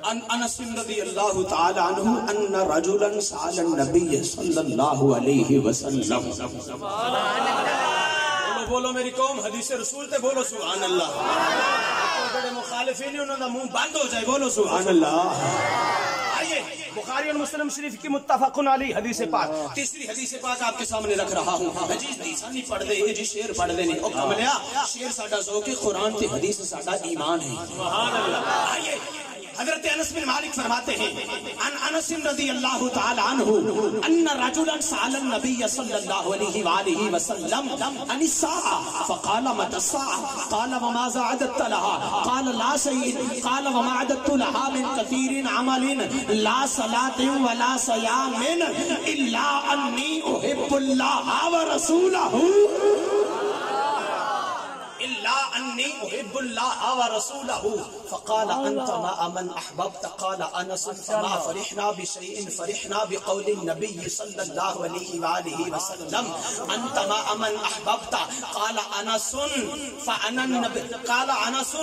عن انس رضی اللہ تعالی عنہ ان رجلا سأل النبی صلی اللہ علیہ وسلم. بولو میری قوم حدیث رسول تے بولو سبحان اللہ. بڑے مخالفین انہوں نے منہ بند ہو جائے بولو سبحان اللہ. آئیے بخاری اور مسلم شریف کی متفق علیہ حدیث پاک. تیسری حدیث پاک آپ کے سامنے رکھ رہا ہوں. حدیث دیسا نہیں پڑھ دے جی شعر پڑھ دے نہیں. او کملیا شعر ساڈا ذوق قرآن تے حدیث ساڈا ایمان ہے. سبحان اللہ. آئیے حضرت انس بن مالک فرماتے ہیں ان انس رضی اللہ تعالی عنہ ان رجلا سأل النبي صلی اللہ علیہ وآلہ وسلم عن الساعة فقال متى الساعة قال وماذا عددت لها قال لا شيء قال وما عددت لها من كثير عمل لا صلاة ولا صيام إلا أني أحب الله ورسوله إلا أني أحب الله ورسوله فقال أنت مع من أحببت قال أنس فما فرحنا بشيء فرحنا بقول النبي صلى الله عليه وآله وسلم أنت مع من أحببت قال أنس فأنا النبي قال أنس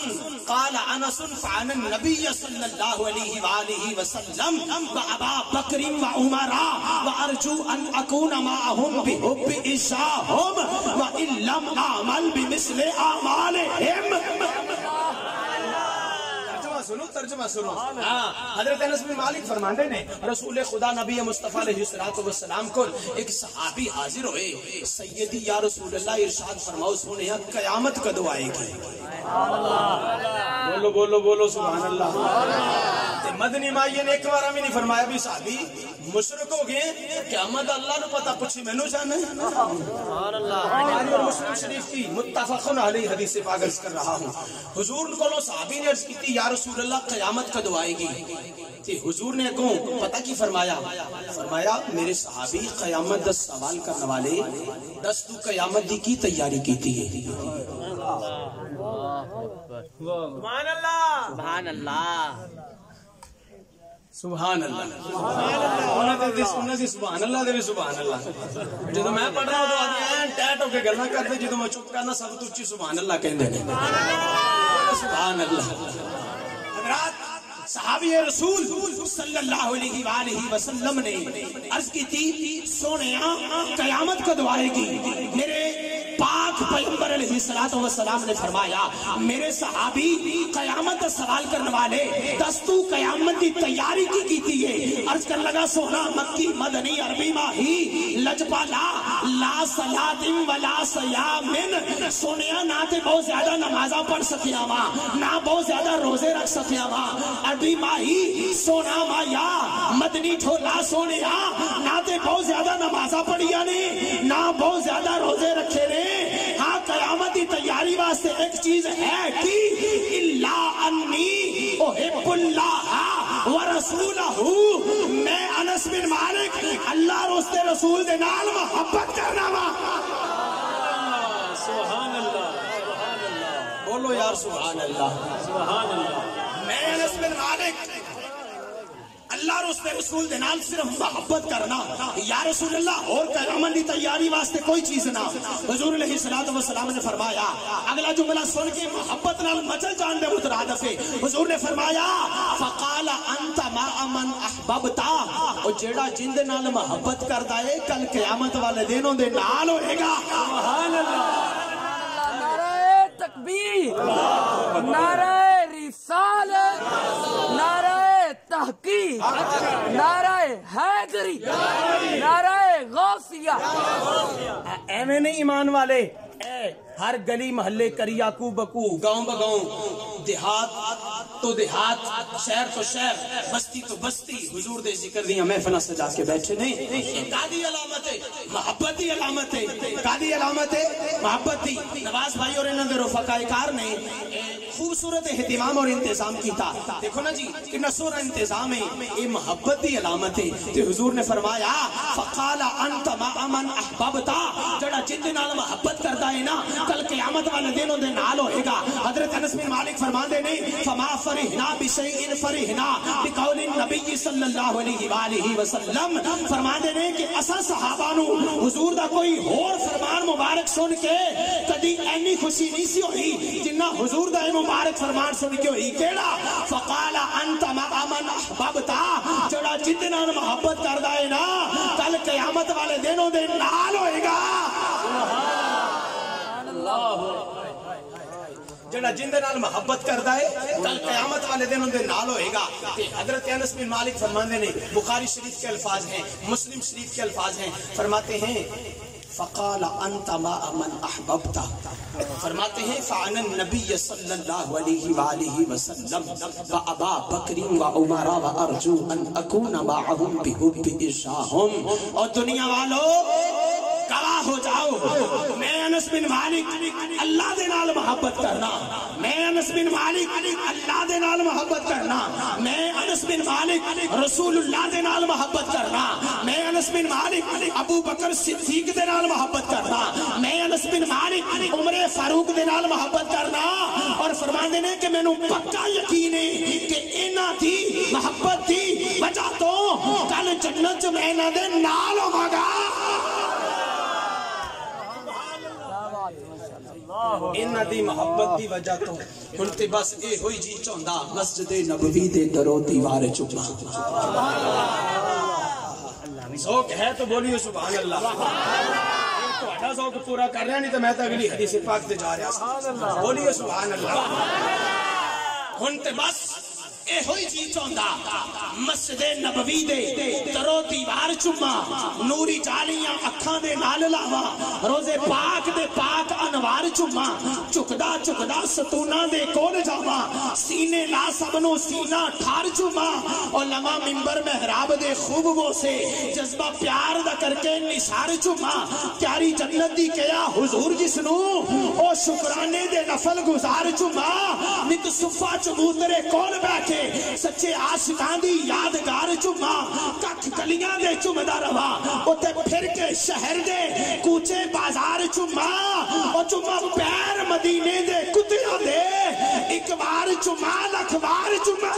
فأنا النبي صلى الله عليه وآله وسلم وأبا بكر وعمر وأرجو أن أكون معهم بحب إشاهم وإن لم أعمل بمثل ترجمہ سنو. حضرت انس بن مالک فرماندے نے رسول خدا نبی مصطفیٰ علیہ السلام کو ایک صحابی حاضر ہوئے. سیدی یا رسول اللہ ارشاد فرماؤ سونے قیامت کدو آئے گی؟ بولو بولو بولو سبحان اللہ. مدنی مائی نے ایک بار ہمیں نہیں فرمایا بھی صحابی مشرک ہو گئے قیامت اللہ نے پتا پوچھی میں نو جانا ہے. سبحان اللہ. بخاری اور مسلم شریف کی متفق علیہ حدیث پاک عرض کر رہا ہوں. حضور کو صحابی نے عرض کی تھی یا رسول اللہ قیامت کدو آئے گی؟ حضور نے کہوں پتہ کی فرمایا میرے صحابی قیامت 10 سوال کرنے والے 10 تو قیامت دی کی تیاری کی تھی. سبحان اللہ سبحان اللہ سبحان اللہ سبحان اللہ دے سبحان اللہ. جدو میں پڑھ رہا ہوں تو آدمی ٹیٹ ہو کے گلا کرتے جدو میں چپ کرنا سب تو اچھی سبحان اللہ کہندے نے. سبحان اللہ. حضرات صحابی رسول صلی اللہ علیہ وآلہ وسلم نے عرض کی تھی سونیا قیامت کدو آئے گی؟ میرے پاک پیغمبر علیہ السلام نے فرمایا میرے صحابی قیامت کا سوال کرنے والے 10 تو قیامت کی تیاری کی تھی ہے. عرض کر لگا سونا مکی مدنی عربی ماہی لجپالا لا صلاۃ ولا صیام. سونیا نہ تے بہت زیادہ نمازاں پڑھ سکیا وا نہ بہت زیادہ روزے رکھ سکیا وا. عربی ماہی سونا مایا مدنی ٹھولا سونیا نہ تے بہت زیادہ نمازاں پڑھیا نے نہ بہت زیادہ روزے رکھے نے. ہاں قیامت کی تیاری واسطے ایک چیز ہے کہ الا انی احب اللہ ورسولہ. میں انس بن مالک اللہ اور اس کے رسول دے نال محبت کرنا وا. سبحان اللہ. بولو یار سبحان اللہ. سبحان اللہ. میں انس بن مالک اللہ اور اس کے رسول دے نال صرف محبت کرنا. یا رسول اللہ اور قیامت کی تیاری واسطے کوئی چیز نہ. حضور علیہ السلام نے فرمایا اگلا جملہ سن کے محبت نال مچل جان دے مترادف ہے. حضور نے فرمایا فقال انت مع من احببت. او جیڑا جن دے نال محبت کردا ہے کل قیامت والے دنوں دے نال ہوئے گا. سبحان اللہ. نعرہ تکبیر نعرہ رسالت نعرہ تحقیق نعرہ حیدری نعرہ غوثیہ. ایویں نہیں ایمان والے اے ہر گلی محلے کریا کو بکو گاؤں بگاؤں دیہات تو دیہات شہر تو شہر بستی تو بستی حضور دے ذکر دیاں محفلاں سجا کے بیٹھے نہیں. قادی علامت ہے محبت دی علامت ہے. قادی علامت ہے محبت دی. نواز بھائی اور انہاں دے رفقاء کار نے خوبصورت اہتمام اور انتظام کیتا. دیکھو نا جی کتنا سورا انتظام ہے. یہ محبت دی علامت ہے. تے حضور نے فرمایا فقال انت مع من احببت. جڑا جن دے نال محبت کردا ہے نا کل قیامت والے دنوں دے نال ہوئے گا. حضرت انس بن مالک فرماندے نے فما فرحنا بشیء فرحنا بقول النبی صلی اللہ علیہ وآلہ وسلم. فرماندے نے کہ اسا صحابہ نو حضور دا کوئی اور فرمان مبارک سن کے کدی اینی خوشی نہیں سی ہوئی جنہ حضور دا مبارک فرمان سن کے ہوئی. کیڑا؟ فقال انت مع من سبب تا جڑا جندے نال محبت کردا ہے نا کل قیامت والے دنوں دے نال ہوئے گا جڑا جندے نال محبت کردا ہے کل قیامت والے دنوں دے نال ہوئے گا تے حضرت انس بن مالک فرماندے نے بخاری شریف کے الفاظ ہیں مسلم شریف کے الفاظ ہیں فرماتے ہیں فقال انت ما من احببت فرماتے ہیں فعن النبی صلی اللہ علیہ وآلہ وسلم وابا بکر وعمر وارجو ان اکون معهم بحب عشاہم اور دنیا والوں گواہ ہو جاؤ میں انس بن مالک اللہ دے نال محبت کرنا میں انس بن مالک اللہ دے نال محبت کرنا میں انس بن مالک رسول اللہ دے نال محبت کرنا میں انس بن مالک ابو بکر صدیق دے نال محبت کرنا میں انس بن مالک عمر فاروق دے نال محبت کرنا اور فرماندے نے کہ مینوں پکا یقین ہے کہ انہاں دی محبت دی وجہ تو کل جنت میں انہاں دے نال ہوواں گا انہاں دی محبت دی وجہ تو ہن تے بس اے ہوئی جی چوندا مسجد نبوی دے درو دیوار چکنا ذوق ہے تو بولیے سبحان اللہ تہاڈا ذوق پورا کر رہا نہیں تو میں تو اگلی حدیث پاک تے جا رہا بولیے سبحان اللہ ہن تے بس اے ہوئی جی چوندا مسجد نبوی دے درو دیوار چما نوری جالیاں اکھاں دے نال لاواں روزے پاک دے پاک انوار چما چکدا چکدا ستوناں دے کول جاواں سینے لا سب نو سینہ ٹھار چما اور لما منبر محراب دے خوب وہ سے جذبہ پیار دا کر کے نثار چما پیاری جنت دی کیا حضور جس نو او شکرانے دے نفل گزار چما نت صفہ چبوترے کول بیٹھے سچے عاشقاں دی یادگار چما ککھ گلیاں دے چمدا رہا اوتے پھر کے شہر دے کوچے بازار چما او چما پیر مدینے دے کتیاں دے ایک بار چما لکھ بار چما